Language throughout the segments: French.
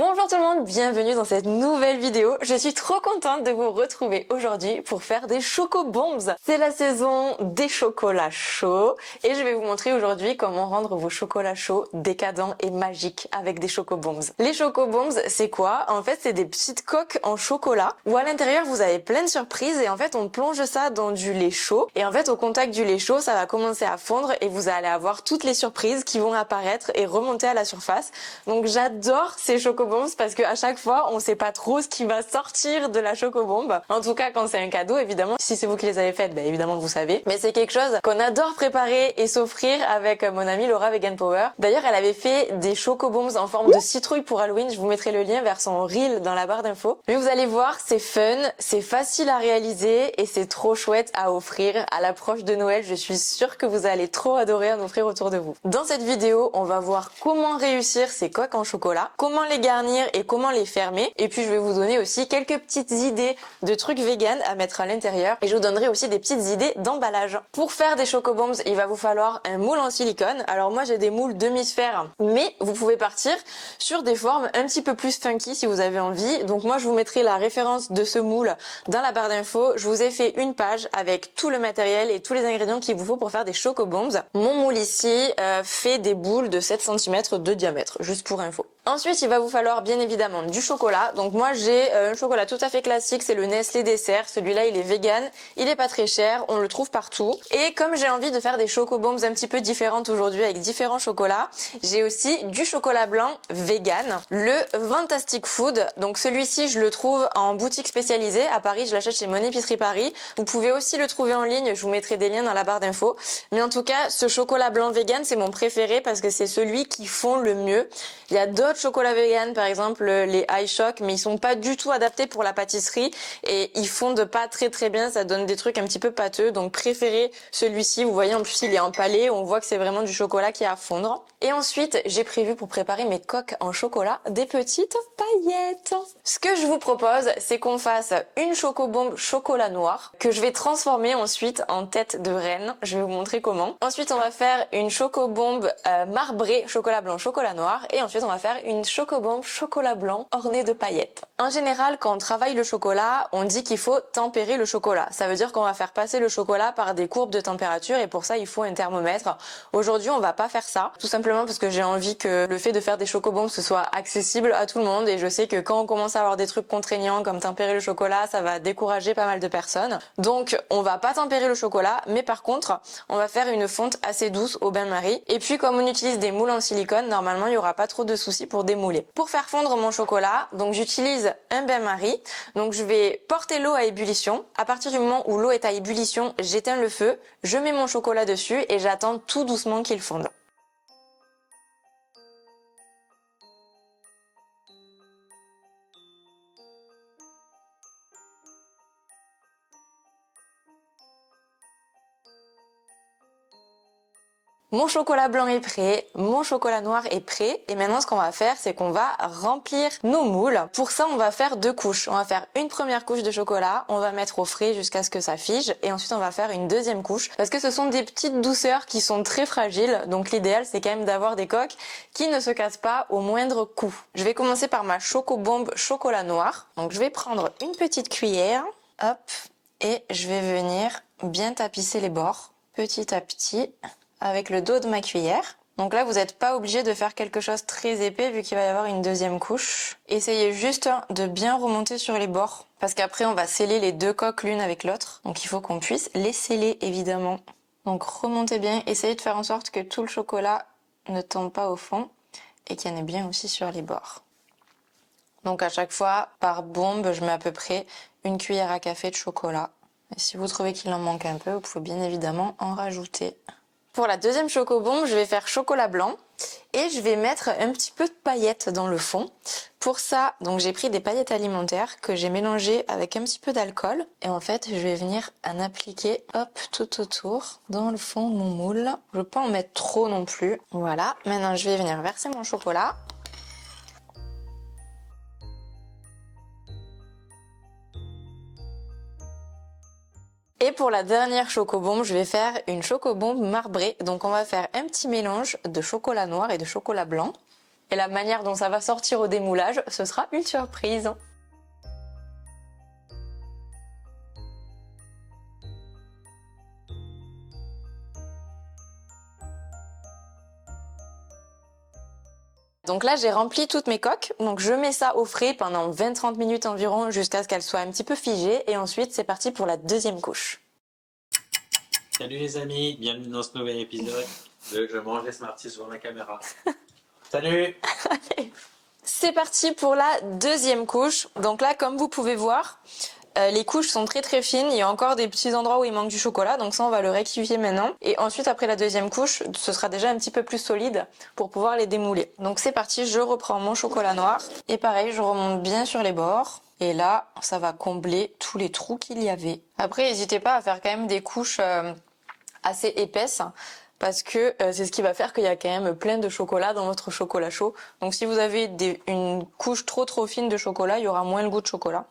Bonjour tout le monde, bienvenue dans cette nouvelle vidéo. Je suis trop contente de vous retrouver aujourd'hui pour faire des chocobombs. C'est la saison des chocolats chauds et je vais vous montrer aujourd'hui comment rendre vos chocolats chauds décadents et magiques avec des chocobombs. Les chocobombs, c'est quoi? En fait, c'est des petites coques en chocolat où à l'intérieur vous avez plein de surprises et en fait on plonge ça dans du lait chaud et en fait au contact du lait chaud ça va commencer à fondre et vous allez avoir toutes les surprises qui vont apparaître et remonter à la surface. Donc j'adore ces chocobombs parce que à chaque fois on sait pas trop ce qui va sortir de la chocobombe. En tout cas quand c'est un cadeau évidemment, si c'est vous qui les avez faites, ben évidemment que vous savez. Mais c'est quelque chose qu'on adore préparer et s'offrir avec mon amie Laura Vegan Power. D'ailleurs elle avait fait des chocobombs en forme de citrouille pour Halloween, je vous mettrai le lien vers son reel dans la barre d'infos. Mais vous allez voir, c'est fun, c'est facile à réaliser et c'est trop chouette à offrir à l'approche de Noël. Je suis sûre que vous allez trop adorer en offrir autour de vous. Dans cette vidéo, on va voir comment réussir ces coques en chocolat, comment les garnir et comment les fermer. Et puis je vais vous donner aussi quelques petites idées de trucs vegan à mettre à l'intérieur et je vous donnerai aussi des petites idées d'emballage. Pour faire des chocobombs, il va vous falloir un moule en silicone. Alors moi j'ai des moules demi-sphères, mais vous pouvez partir sur des formes un petit peu plus funky si vous avez envie. Donc moi je vous mettrai la référence de ce moule dans la barre d'infos. Je vous ai fait une page avec tout le matériel et tous les ingrédients qu'il vous faut pour faire des chocobombs. Mon moule ici fait des boules de 7 cm de diamètre, juste pour info. Ensuite, il va vous falloir bien évidemment du chocolat. Donc moi j'ai un chocolat tout à fait classique, c'est le Nestlé Dessert. Celui-là il est vegan, il est pas très cher, on le trouve partout. Et comme j'ai envie de faire des chocobombs un petit peu différentes aujourd'hui avec différents chocolats, j'ai aussi du chocolat blanc vegan, le Fantastic Food. Donc celui-ci je le trouve en boutique spécialisée à Paris, je l'achète chez Mon Épicerie Paris. Vous pouvez aussi le trouver en ligne, je vous mettrai des liens dans la barre d'infos. Mais en tout cas, ce chocolat blanc vegan c'est mon préféré parce que c'est celui qui fond le mieux. Il y a d'autres chocolats vegan, par exemple les iShock, mais ils sont pas du tout adaptés pour la pâtisserie et ils fondent pas très bien, ça donne des trucs un petit peu pâteux, donc préférez celui-ci. Vous voyez en plus il est empalé, on voit que c'est vraiment du chocolat qui est à fondre. Et ensuite j'ai prévu pour préparer mes coques en chocolat des petites paillettes. Ce que je vous propose c'est qu'on fasse une chocobombe chocolat noir que je vais transformer ensuite en tête de reine, je vais vous montrer comment. Ensuite on va faire une chocobombe marbrée chocolat blanc chocolat noir et ensuite on va faire une chocobombe chocolat blanc ornée de paillettes. En général, quand on travaille le chocolat, on dit qu'il faut tempérer le chocolat. Ça veut dire qu'on va faire passer le chocolat par des courbes de température et pour ça, il faut un thermomètre. Aujourd'hui, on va pas faire ça, tout simplement parce que j'ai envie que le fait de faire des chocobombes ce soit accessible à tout le monde et je sais que quand on commence à avoir des trucs contraignants comme tempérer le chocolat, ça va décourager pas mal de personnes. Donc, on va pas tempérer le chocolat, mais par contre, on va faire une fonte assez douce au bain-marie. Et puis, comme on utilise des moules en silicone, normalement, il y aura pas trop de soucis pour démouler. Pour faire fondre mon chocolat, donc j'utilise un bain-marie. Donc je vais porter l'eau à ébullition. À partir du moment où l'eau est à ébullition, j'éteins le feu, je mets mon chocolat dessus et j'attends tout doucement qu'il fonde. Mon chocolat blanc est prêt, mon chocolat noir est prêt et maintenant ce qu'on va faire c'est qu'on va remplir nos moules. Pour ça on va faire deux couches. On va faire une première couche de chocolat, on va mettre au frais jusqu'à ce que ça fige et ensuite on va faire une deuxième couche parce que ce sont des petites douceurs qui sont très fragiles donc l'idéal c'est quand même d'avoir des coques qui ne se cassent pas au moindre coup. Je vais commencer par ma chocobombe chocolat noir. Donc je vais prendre une petite cuillère, hop, et je vais venir bien tapisser les bords petit à petit avec le dos de ma cuillère. Donc là, vous n'êtes pas obligé de faire quelque chose très épais vu qu'il va y avoir une deuxième couche. Essayez juste de bien remonter sur les bords parce qu'après, on va sceller les deux coques l'une avec l'autre. Donc il faut qu'on puisse les sceller évidemment. Donc remontez bien, essayez de faire en sorte que tout le chocolat ne tombe pas au fond et qu'il y en ait bien aussi sur les bords. Donc à chaque fois, par bombe, je mets à peu près une cuillère à café de chocolat. Et si vous trouvez qu'il en manque un peu, vous pouvez bien évidemment en rajouter. Pour la deuxième chocobombe, je vais faire chocolat blanc et je vais mettre un petit peu de paillettes dans le fond. Pour ça, donc j'ai pris des paillettes alimentaires que j'ai mélangées avec un petit peu d'alcool et en fait, je vais venir en appliquer hop tout autour dans le fond de mon moule. Je ne veux pas en mettre trop non plus. Voilà, maintenant je vais venir verser mon chocolat. Et pour la dernière chocobombe, je vais faire une chocobombe marbrée. Donc on va faire un petit mélange de chocolat noir et de chocolat blanc. Et la manière dont ça va sortir au démoulage, ce sera une surprise. Donc là, j'ai rempli toutes mes coques. Donc je mets ça au frais pendant 20-30 minutes environ jusqu'à ce qu'elles soient un petit peu figées. Et ensuite, c'est parti pour la deuxième couche. Salut les amis, bienvenue dans ce nouvel épisode de Je mange les Smarties sur la caméra. Salut. C'est parti pour la deuxième couche. Donc là, comme vous pouvez voir, les couches sont très très fines. Il y a encore des petits endroits où il manque du chocolat. Donc ça, on va le rectifier maintenant. Et ensuite, après la deuxième couche, ce sera déjà un petit peu plus solide pour pouvoir les démouler. Donc c'est parti, je reprends mon chocolat noir. Et pareil, je remonte bien sur les bords. Et là, ça va combler tous les trous qu'il y avait. Après, n'hésitez pas à faire quand même des couches assez épaisses. Parce que c'est ce qui va faire qu'il y a quand même plein de chocolat dans votre chocolat chaud. Donc si vous avez une couche trop fine de chocolat, il y aura moins le goût de chocolat.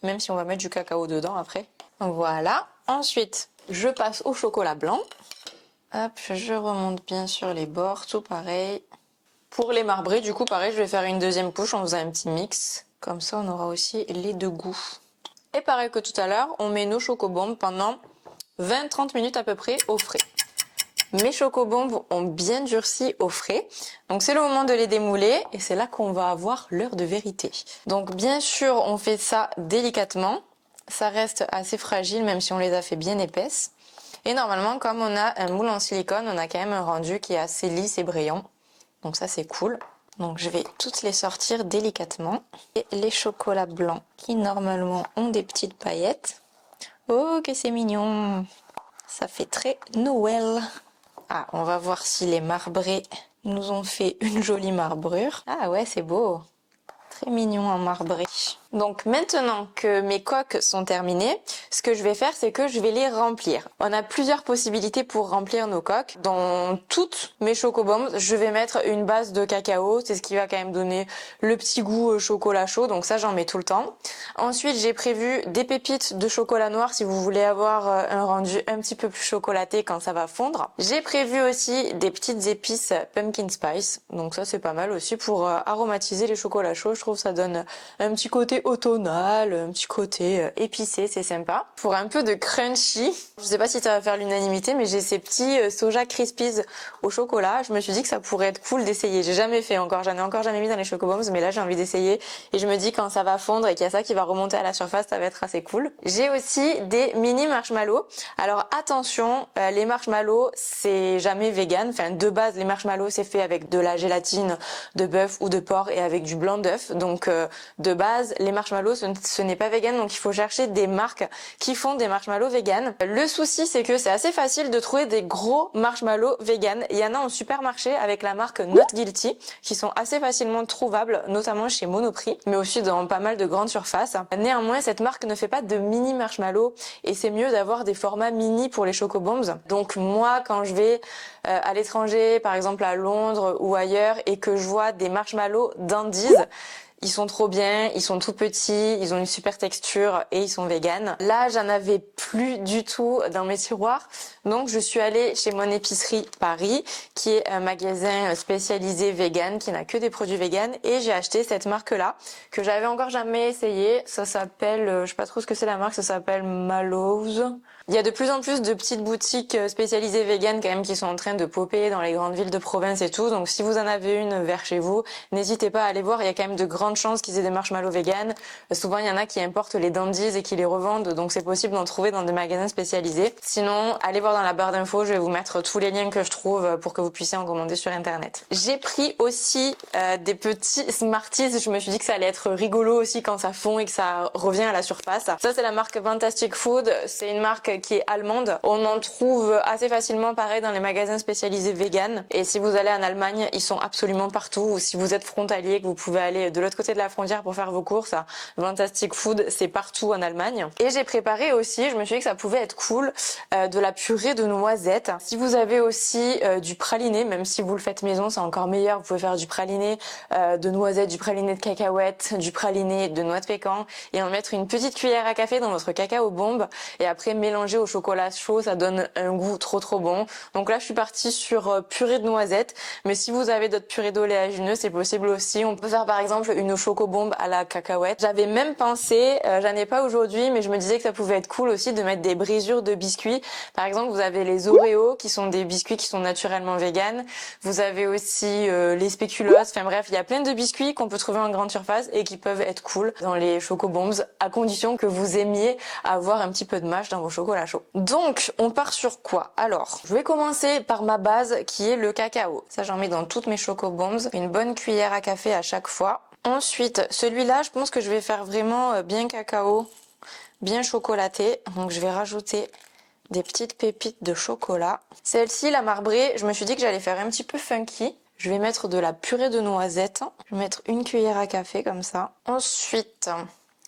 Même si on va mettre du cacao dedans après. Voilà. Ensuite, je passe au chocolat blanc. Hop, je remonte bien sur les bords, tout pareil. Pour les marbrés, du coup, pareil, je vais faire une deuxième couche en faisant un petit mix. Comme ça, on aura aussi les deux goûts. Et pareil que tout à l'heure, on met nos chocobombes pendant 20-30 minutes à peu près au frais. Mes chocobombes ont bien durci au frais, donc c'est le moment de les démouler et c'est là qu'on va avoir l'heure de vérité. Donc bien sûr on fait ça délicatement, ça reste assez fragile même si on les a fait bien épaisses. Et normalement comme on a un moule en silicone, on a quand même un rendu qui est assez lisse et brillant, donc ça c'est cool. Donc je vais toutes les sortir délicatement. Et les chocolats blancs qui normalement ont des petites paillettes. Oh que c'est mignon, ça fait très Noël. Ah, on va voir si les marbrés nous ont fait une jolie marbrure. Ah ouais, c'est beau. Très mignon en marbré. Donc maintenant que mes coques sont terminées, ce que je vais faire, c'est que je vais les remplir. On a plusieurs possibilités pour remplir nos coques. Dans toutes mes chocobombs, je vais mettre une base de cacao. C'est ce qui va quand même donner le petit goût chocolat chaud. Donc ça, j'en mets tout le temps. Ensuite, j'ai prévu des pépites de chocolat noir si vous voulez avoir un rendu un petit peu plus chocolaté quand ça va fondre. J'ai prévu aussi des petites épices pumpkin spice. Donc ça, c'est pas mal aussi pour aromatiser les chocolats chauds. Je trouve que ça donne un petit côté automnal, un petit côté épicé, c'est sympa. Pour un peu de crunchy, je sais pas si ça va faire l'unanimité, mais j'ai ces petits soja crispies au chocolat. Je me suis dit que ça pourrait être cool d'essayer. J'ai jamais fait encore, j'en ai encore jamais mis dans les chocobombs, mais là j'ai envie d'essayer. Et je me dis quand ça va fondre et qu'il y a ça qui va remonter à la surface, ça va être assez cool. J'ai aussi des mini marshmallows. Alors attention, les marshmallows c'est jamais vegan. Enfin de base les marshmallows c'est fait avec de la gélatine de bœuf ou de porc et avec du blanc d'œuf. Donc de base les marshmallows ce n'est pas vegan, donc il faut chercher des marques qui font des marshmallows vegan. Le souci c'est que c'est assez facile de trouver des gros marshmallows vegan. Il y en a en supermarché avec la marque Not Guilty qui sont assez facilement trouvables, notamment chez Monoprix, mais aussi dans pas mal de grandes surfaces. Néanmoins cette marque ne fait pas de mini marshmallows et c'est mieux d'avoir des formats mini pour les chocobombs. Donc moi quand je vais à l'étranger, par exemple à Londres ou ailleurs, et que je vois des marshmallows d'Andy's, ils sont trop bien, ils sont tout petits, ils ont une super texture et ils sont véganes. Là, j'en avais plus du tout dans mes tiroirs. Donc, je suis allée chez Mon Épicerie Paris, qui est un magasin spécialisé vegan, qui n'a que des produits véganes. Et j'ai acheté cette marque-là, que j'avais encore jamais essayé. Ça s'appelle, je sais pas trop ce que c'est la marque, ça s'appelle Mallows. Il y a de plus en plus de petites boutiques spécialisées véganes quand même qui sont en train de popper dans les grandes villes de province et tout. Donc si vous en avez une vers chez vous, n'hésitez pas à aller voir. Il y a quand même de grandes chances qu'ils aient des marshmallows véganes. Souvent il y en a qui importent les Dandies et qui les revendent. Donc c'est possible d'en trouver dans des magasins spécialisés. Sinon, allez voir dans la barre d'infos. Je vais vous mettre tous les liens que je trouve pour que vous puissiez en commander sur internet. J'ai pris aussi des petits Smarties. Je me suis dit que ça allait être rigolo aussi quand ça fond et que ça revient à la surface. Ça c'est la marque Fantastic Food. C'est une marque qui est allemande. On en trouve assez facilement pareil dans les magasins spécialisés vegan. Et si vous allez en Allemagne, ils sont absolument partout. Ou si vous êtes frontalier, que vous pouvez aller de l'autre côté de la frontière pour faire vos courses, Fantastic Food, c'est partout en Allemagne. Et j'ai préparé aussi, je me suis dit que ça pouvait être cool, de la purée de noisettes. Si vous avez aussi du praliné, même si vous le faites maison, c'est encore meilleur. Vous pouvez faire du praliné de noisettes, du praliné de cacahuètes, du praliné de noix de pécan et en mettre une petite cuillère à café dans votre cacao bombe et après mélanger mélangé au chocolat chaud, ça donne un goût trop bon. Donc là je suis partie sur purée de noisettes, mais si vous avez d'autres purées d'oléagineux c'est possible aussi. On peut faire par exemple une chocobombe à la cacahuète. J'avais même pensé, j'en ai pas aujourd'hui, mais je me disais que ça pouvait être cool aussi de mettre des brisures de biscuits. Par exemple vous avez les Oreos qui sont des biscuits qui sont naturellement véganes. Vous avez aussi les spéculoos, enfin bref il y a plein de biscuits qu'on peut trouver en grande surface et qui peuvent être cool dans les chocobombs à condition que vous aimiez avoir un petit peu de mâche dans vos chocolats chauds. Donc on part sur quoi? Alors je vais commencer par ma base qui est le cacao. Ça j'en mets dans toutes mes chocobombs, une bonne cuillère à café à chaque fois. Ensuite celui-là je pense que je vais faire vraiment bien cacao, bien chocolaté, donc je vais rajouter des petites pépites de chocolat. Celle-ci, la marbrée, je me suis dit que j'allais faire un petit peu funky. Je vais mettre de la purée de noisettes. Je vais mettre une cuillère à café comme ça. Ensuite,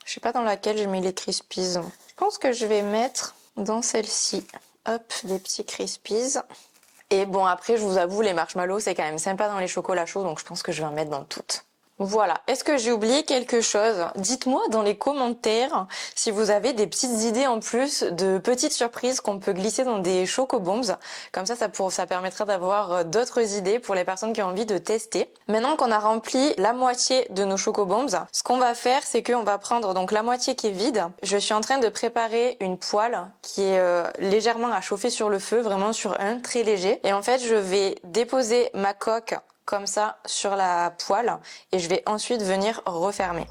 je sais pas dans laquelle j'ai mis les Crispies. Je pense que je vais mettre dans celle-ci, hop, des petits Crispies. Et bon, après, je vous avoue, les marshmallows, c'est quand même sympa dans les chocolats chauds, donc je pense que je vais en mettre dans toutes. Voilà. Est-ce que j'ai oublié quelque chose? Dites-moi dans les commentaires si vous avez des petites idées en plus de petites surprises qu'on peut glisser dans des chocobombs. Comme ça permettra d'avoir d'autres idées pour les personnes qui ont envie de tester. Maintenant qu'on a rempli la moitié de nos chocobombs, ce qu'on va faire, c'est qu'on va prendre donc la moitié qui est vide. Je suis en train de préparer une poêle qui est légèrement à chauffer sur le feu, vraiment sur un très léger. Et en fait, je vais déposer ma coque comme ça sur la poêle et je vais ensuite venir refermer.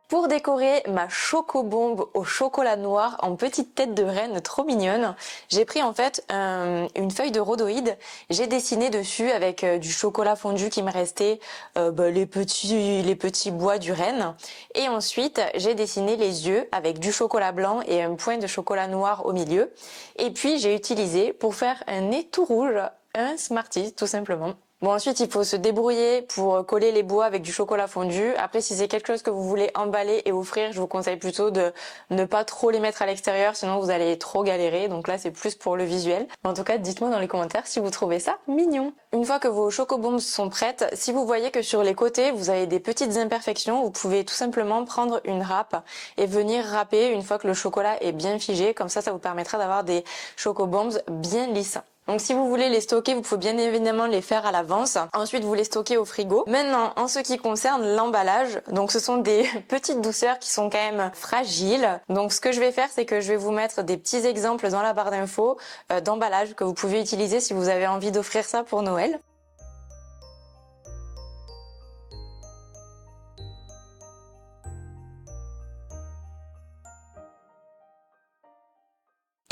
Pour décorer ma chocobombe au chocolat noir en petite tête de reine trop mignonne, j'ai pris en fait une feuille de rhodoïde. J'ai dessiné dessus avec du chocolat fondu qui me restait, les petits bois du renne. Et ensuite, j'ai dessiné les yeux avec du chocolat blanc et un point de chocolat noir au milieu. Et puis, j'ai utilisé pour faire un nez tout rouge, un Smarties tout simplement. Bon, ensuite, il faut se débrouiller pour coller les bois avec du chocolat fondu. Après, si c'est quelque chose que vous voulez emballer et offrir, je vous conseille plutôt de ne pas trop les mettre à l'extérieur, sinon vous allez trop galérer. Donc là, c'est plus pour le visuel. Mais en tout cas, dites-moi dans les commentaires si vous trouvez ça mignon. Une fois que vos chocobombs sont prêtes, si vous voyez que sur les côtés, vous avez des petites imperfections, vous pouvez tout simplement prendre une râpe et venir râper une fois que le chocolat est bien figé. Comme ça vous permettra d'avoir des chocobombs bien lisses. Donc si vous voulez les stocker, vous pouvez bien évidemment les faire à l'avance. Ensuite, vous les stockez au frigo. Maintenant, en ce qui concerne l'emballage, donc ce sont des petites douceurs qui sont quand même fragiles. Donc ce que je vais faire, c'est que je vais vous mettre des petits exemples dans la barre d'infos d'emballage que vous pouvez utiliser si vous avez envie d'offrir ça pour Noël.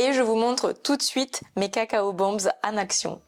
Et je vous montre tout de suite mes cacao bombs en action.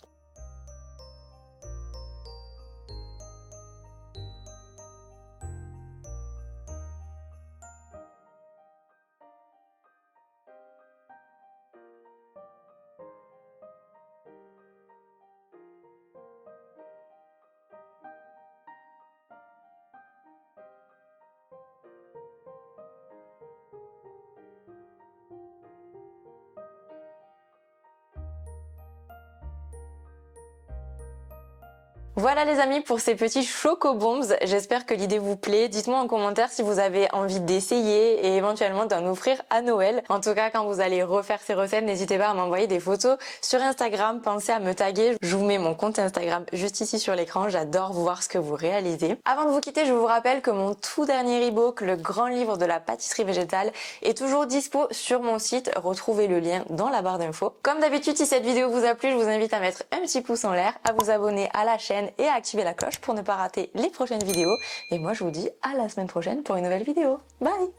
Voilà les amis pour ces petits chocobombs, j'espère que l'idée vous plaît. Dites-moi en commentaire si vous avez envie d'essayer et éventuellement d'en offrir à Noël. En tout cas, quand vous allez refaire ces recettes, n'hésitez pas à m'envoyer des photos sur Instagram. Pensez à me taguer, je vous mets mon compte Instagram juste ici sur l'écran, j'adore voir ce que vous réalisez. Avant de vous quitter, je vous rappelle que mon tout dernier e-book, le grand livre de la pâtisserie végétale, est toujours dispo sur mon site. Retrouvez le lien dans la barre d'infos. Comme d'habitude, si cette vidéo vous a plu, je vous invite à mettre un petit pouce en l'air, à vous abonner à la chaîne et à activer la cloche pour ne pas rater les prochaines vidéos. Et moi, je vous dis à la semaine prochaine pour une nouvelle vidéo. Bye!